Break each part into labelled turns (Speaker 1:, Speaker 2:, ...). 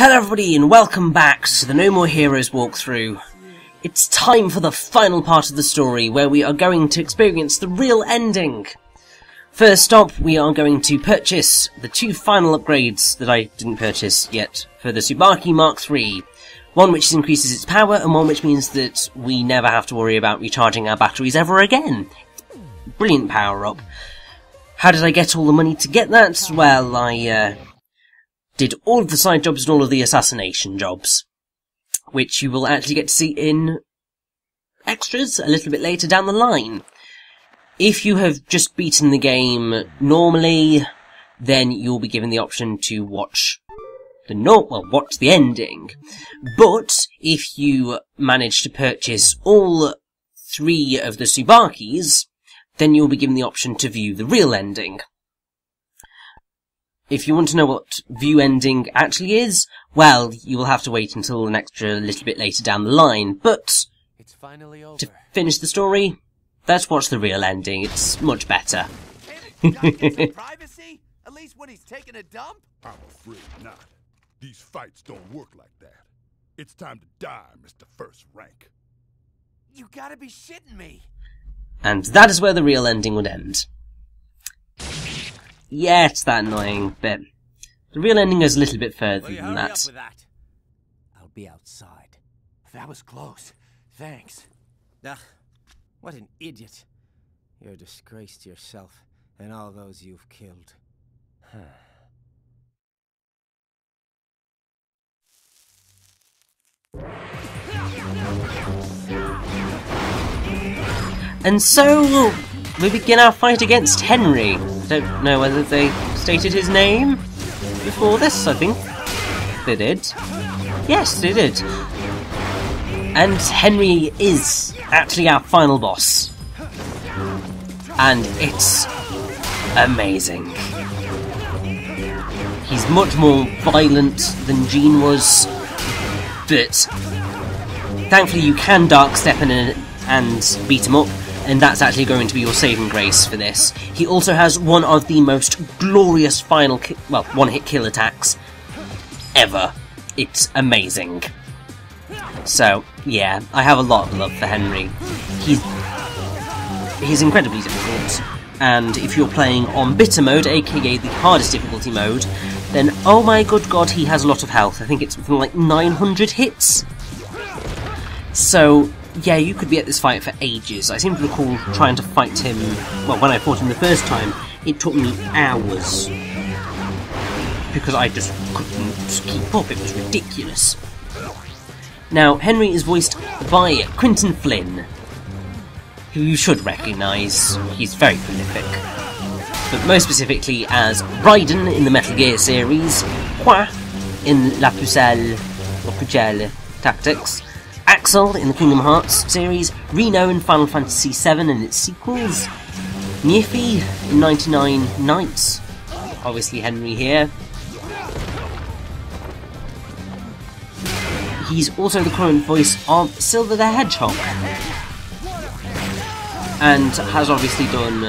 Speaker 1: Hello everybody and welcome back to the No More Heroes walkthrough. It's time for the final part of the story where we are going to experience the real ending. First up, we are going to purchase the two final upgrades that I didn't purchase yet for the Tsubaki Mark III. One which increases its power and one which means that we never have to worry about recharging our batteries ever again. Brilliant power up. How did I get all the money to get that? Well, I did all of the side jobs and all of the assassination jobs, which you will actually get to see in extras a little bit later down the line. If you have just beaten the game normally, then you'll be given the option to watch watch the ending. But if you manage to purchase all three of the Tsubakis, then you'll be given the option to view the real ending. If you want to know what view ending actually is, well, you will have to wait until an extra little bit later down the line. But
Speaker 2: it's finally over.
Speaker 1: To finish the story, let's watch the real ending. It's much better.
Speaker 2: Privacy? At least when he's taking a dump?
Speaker 3: I'm afraid not. These fights don't work like that. It's time to die, Mr. First Rank.
Speaker 2: You gotta be shitting me.
Speaker 1: And that is where the real ending would end. Yeah, it's that annoying bit. The real ending goes a little bit further than that.
Speaker 2: Up with that. I'll be outside. That was close. Thanks. Ugh, what an idiot. You're a disgrace to yourself and all those you've killed.
Speaker 1: And so, we begin our fight against Henry. I don't know whether they stated his name before this, I think they did. Yes, they did. And Henry is actually our final boss. And it's amazing. He's much more violent than Jean was, but thankfully you can dark step in and beat him up, and that's actually going to be your saving grace for this. He also has one of the most glorious one-hit kill attacks ever. It's amazing. So, yeah, I have a lot of love for Henry. He's incredibly difficult, and if you're playing on bitter mode, aka the hardest difficulty mode, then oh my good god, he has a lot of health. I think it's something like 900 hits. So, yeah, you could be at this fight for ages. I seem to recall trying to fight him, well, when I fought him the first time, it took me hours. Because I just couldn't keep up, it was ridiculous. Now, Henry is voiced by Quentin Flynn, who you should recognise. He's very prolific. But most specifically as Raiden in the Metal Gear series, Hua in La Pucelle Tactics, Axel in the Kingdom Hearts series, Reno in Final Fantasy VII and its sequels, Nyefi in 99 Nights, obviously Henry here. He's also the current voice of Silver the Hedgehog, and has obviously done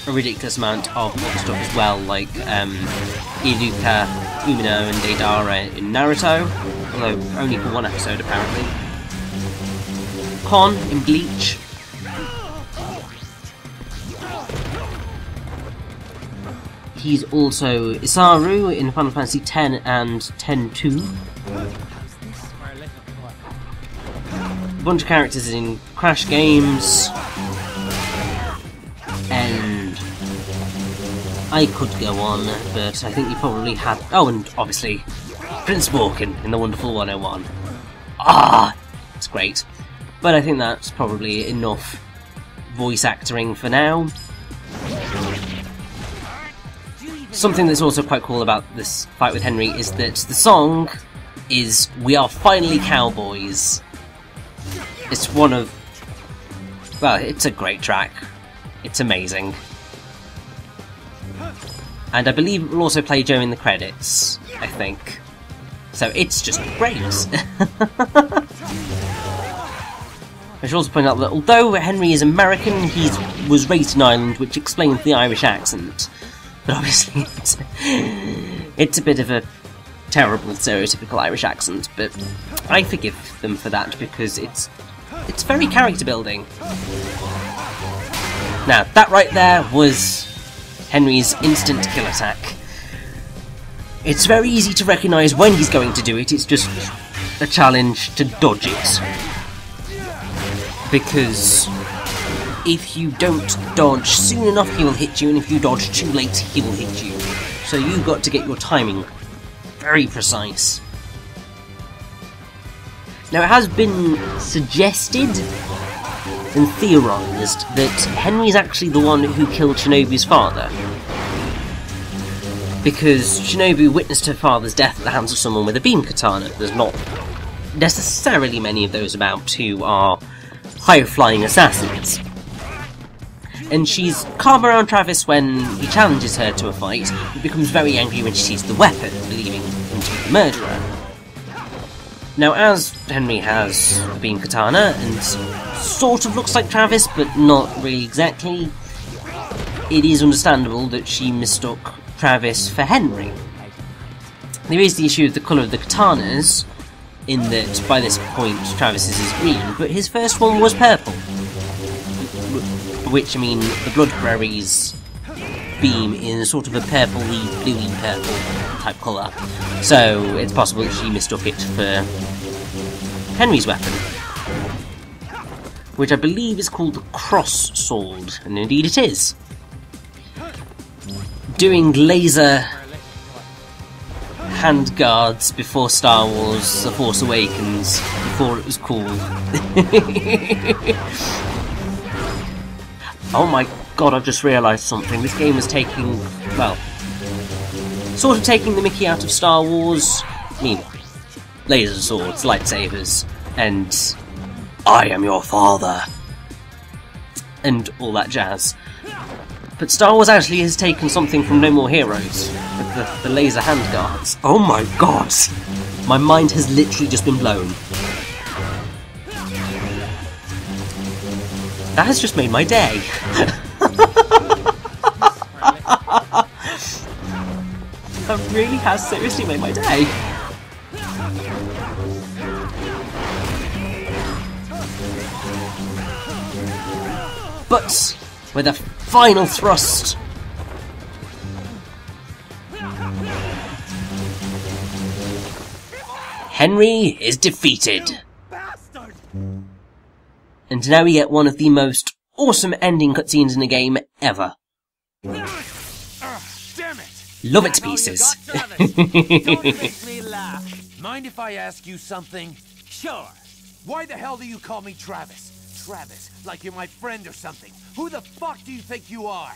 Speaker 1: a ridiculous amount of other stuff as well, like Iruka, Umino and Deidara in Naruto, although only for one episode apparently. Kon in Bleach. He's also Isaru in Final Fantasy X and X-2. A bunch of characters in Crash games. And I could go on, but I think you probably had... Oh, and obviously Prince Borkin in The Wonderful 101. Ah, it's great. But I think that's probably enough voice acting for now. Something that's also quite cool about this fight with Henry is that the song is We Are Finally Cowboys. It's one of... well, it's a great track. It's amazing. And I believe it will also play during the credits, I think. So it's just great. I should also point out that although Henry is American, he was raised in Ireland, which explains the Irish accent. But obviously it's a bit of a terrible stereotypical Irish accent, but I forgive them for that because it's very character building. Now, that right there was Henry's instant kill attack. It's very easy to recognise when he's going to do it, it's just a challenge to dodge it. Because if you don't dodge soon enough, he will hit you, and if you dodge too late, he will hit you. So you've got to get your timing very precise. Now, it has been suggested and theorised that Henry's actually the one who killed Shinobu's father. Because Shinobu witnessed her father's death at the hands of someone with a beam katana. There's not necessarily many of those about who are high-flying assassins. And she's calm around Travis when he challenges her to a fight, but becomes very angry when she sees the weapon, believing him to be the murderer. Now, as Henry has a beam katana, and sort of looks like Travis, but not really exactly, it is understandable that she mistook Travis for Henry. There is the issue of the colour of the katanas, in that by this point Travis's is green, but his first one was purple. Which, I mean, the Blood Prairie's beam is sort of a purpley, bluey purple type colour. So it's possible that she mistook it for Henry's weapon. Which I believe is called the Cross Sword, and indeed it is. Doing laser handguards before Star Wars The Force Awakens, before it was cool. Oh my god, I've just realised something. This game is taking, well, sort of taking the mickey out of Star Wars. I mean, laser swords, lightsabers, and I am your father, and all that jazz. But Star Wars actually has taken something from No More Heroes, with the laser handguards. Oh my god! My mind has literally just been blown. That has just made my day. That really has seriously made my day. But with a final thrust, Henry is defeated. And now we get one of the most awesome ending cutscenes in a game ever.
Speaker 2: Damn it!
Speaker 1: Love it to pieces.
Speaker 2: Don't make me laugh. Mind if I ask you something? Sure. Why the hell do you call me Travis? Travis, like you're my friend or something. Who the fuck do you think you are?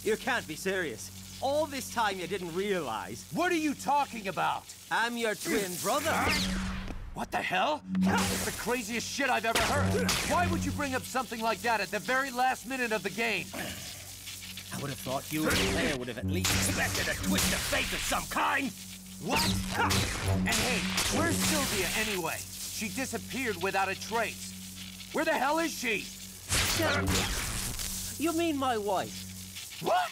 Speaker 4: You can't be serious. All this time you didn't realize.
Speaker 2: What are you talking about?
Speaker 4: I'm your twin brother.
Speaker 2: What the hell? That's the craziest shit I've ever heard. Why would you bring up something like that at the very last minute of the game?
Speaker 4: I would have thought you as a player would have at least expected a twist of fate of some kind.
Speaker 2: What? And hey, where's Sylvia anyway? She disappeared without a trace. Where the hell is she?
Speaker 4: You mean my wife?
Speaker 2: What?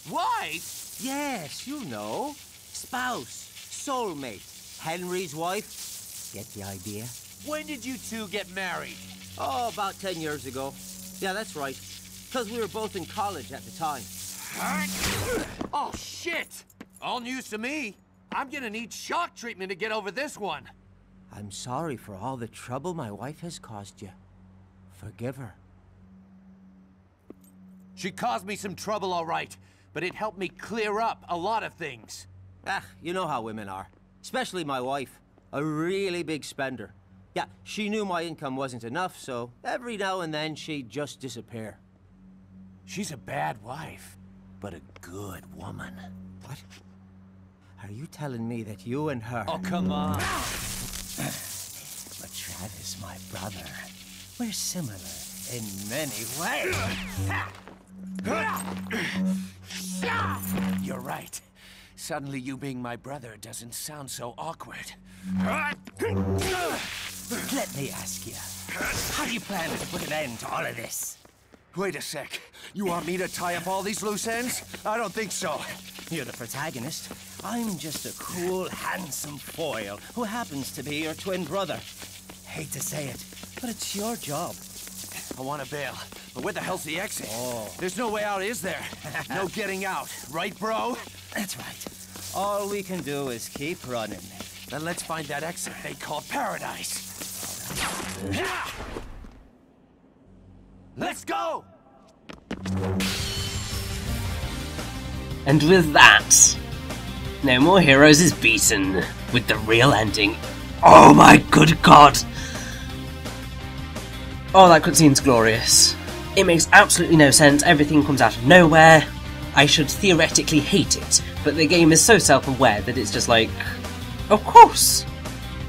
Speaker 2: Wife?
Speaker 4: Yes, you know. Spouse, soulmate, Henry's wife. Get the idea?
Speaker 2: When did you two get married?
Speaker 4: Oh, about 10 years ago. Yeah, that's right. Because we were both in college at the time.
Speaker 2: Oh, shit! All news to me. I'm gonna need shock treatment to get over this one.
Speaker 4: I'm sorry for all the trouble my wife has caused you. Forgive her.
Speaker 2: She caused me some trouble, all right, but it helped me clear up a lot of things.
Speaker 4: Ah, you know how women are. Especially my wife. A really big spender. Yeah, she knew my income wasn't enough, so every now and then she'd just disappear.
Speaker 2: She's a bad wife, but a good woman.
Speaker 4: What? Are you telling me that you and her...
Speaker 2: Oh, come on.
Speaker 4: But Travis, my brother, we're similar in many ways.
Speaker 2: You're right. Suddenly you being my brother doesn't sound so awkward.
Speaker 4: Let me ask you, how do you plan to put an end to all of this?
Speaker 2: Wait a sec. You want me to tie up all these loose ends? I don't think so.
Speaker 4: You're the protagonist.
Speaker 2: I'm just a cool, handsome foil who happens to be your twin brother. Hate to say it, but it's your job.
Speaker 5: I want to bail, but where the hell's the exit?
Speaker 2: Oh.
Speaker 5: There's no way out, is there? No getting out, right, bro?
Speaker 2: That's right. All we can do is keep running.
Speaker 5: Then let's find that exit they call paradise. Let's go!
Speaker 1: And with that, No More Heroes is beaten with the real ending. Oh my good god! Oh, that cutscene's glorious. It makes absolutely no sense, everything comes out of nowhere. I should theoretically hate it, but the game is so self-aware that it's just like, of course!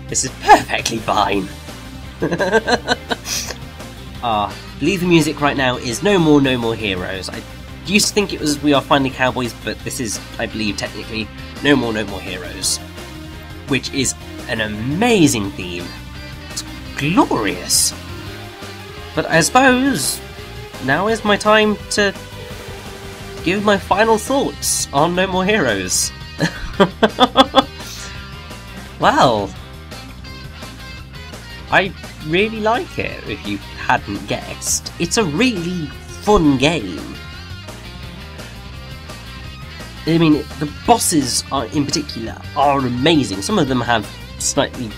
Speaker 1: This is perfectly fine. Believe the music right now is No More Heroes. I used to think it was We Are Finally Cowboys, but this is, I believe, technically No More Heroes. Which is an amazing theme. It's glorious. But I suppose now is my time to give my final thoughts on No More Heroes. Well, I really like it, if you hadn't guessed. It's a really fun game. I mean, the bosses in particular are amazing. Some of them have slightly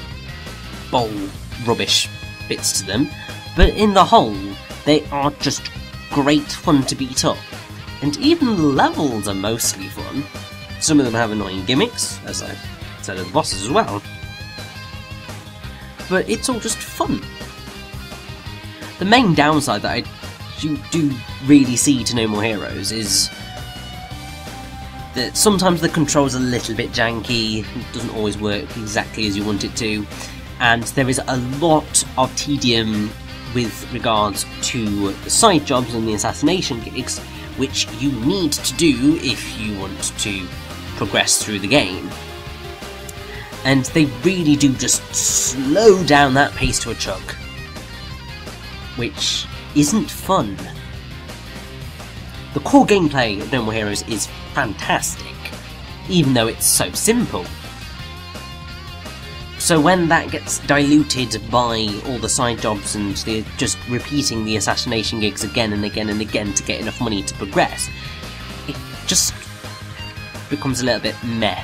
Speaker 1: rubbish bits to them, but in the whole, they are just great fun to beat up. And even the levels are mostly fun. Some of them have annoying gimmicks, as I said of the bosses as well. But it's all just fun. The main downside that you do really see to No More Heroes is that sometimes the controls are a little bit janky, it doesn't always work exactly as you want it to, and there is a lot of tedium with regards to the side jobs and the assassination gigs, which you need to do if you want to progress through the game. And they really do just slow down that pace to a chug, which isn't fun. The core gameplay of No More Heroes is fantastic, even though it's so simple. So when that gets diluted by all the side jobs and just repeating the assassination gigs again and again and again to get enough money to progress, it just becomes a little bit meh.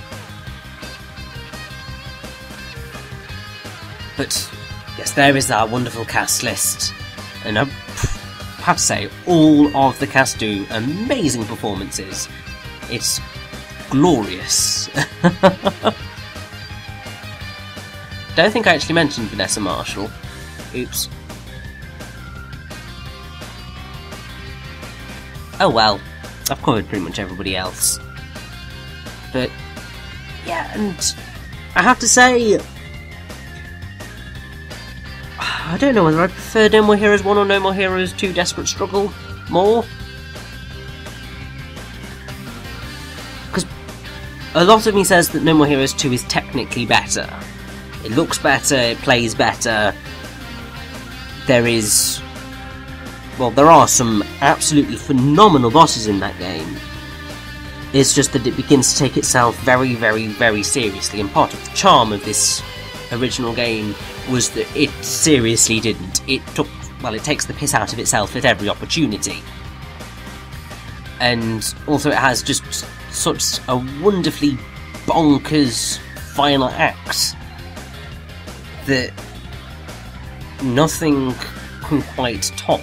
Speaker 1: But yes, there is our wonderful cast list, and I have to say, all of the cast do amazing performances. It's glorious. Don't think I actually mentioned Vanessa Marshall. Oops. Oh well, I've covered pretty much everybody else. But yeah, and I have to say, I don't know whether I prefer No More Heroes 1 or No More Heroes 2 Desperate Struggle more. Because a lot of me says that No More Heroes 2 is technically better. It looks better, it plays better. There are some absolutely phenomenal bosses in that game. It's just that it begins to take itself very, very, very seriously, and part of the charm of this original game was that it seriously didn't. It takes the piss out of itself at every opportunity. And also it has just such a wonderfully bonkers final act that nothing can quite top.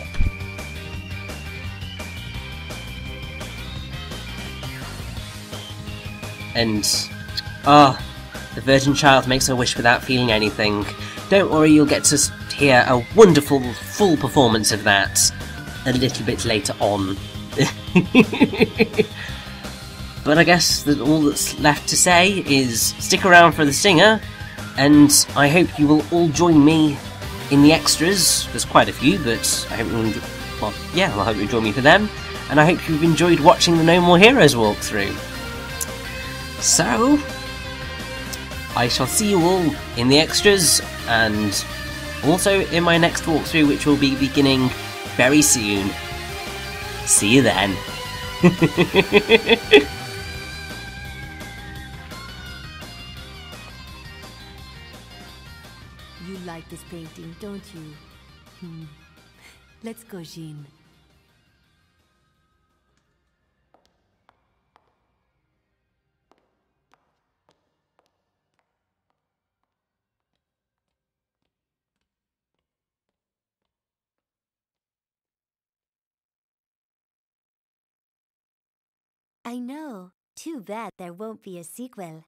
Speaker 1: And, the Virgin Child makes her wish without feeling anything. Don't worry, you'll get to hear a wonderful full performance of that a little bit later on. But I guess that all that's left to say is stick around for the stinger, and I hope you will all join me in the extras. There's quite a few, but I hope I hope you'll join me for them, and I hope you've enjoyed watching the No More Heroes walkthrough. So, I shall see you all in the extras, and also in my next walkthrough, which will be beginning very soon. See you then.
Speaker 6: You like this painting, don't you? Let's go, Jean. I know. Too bad there won't be a sequel.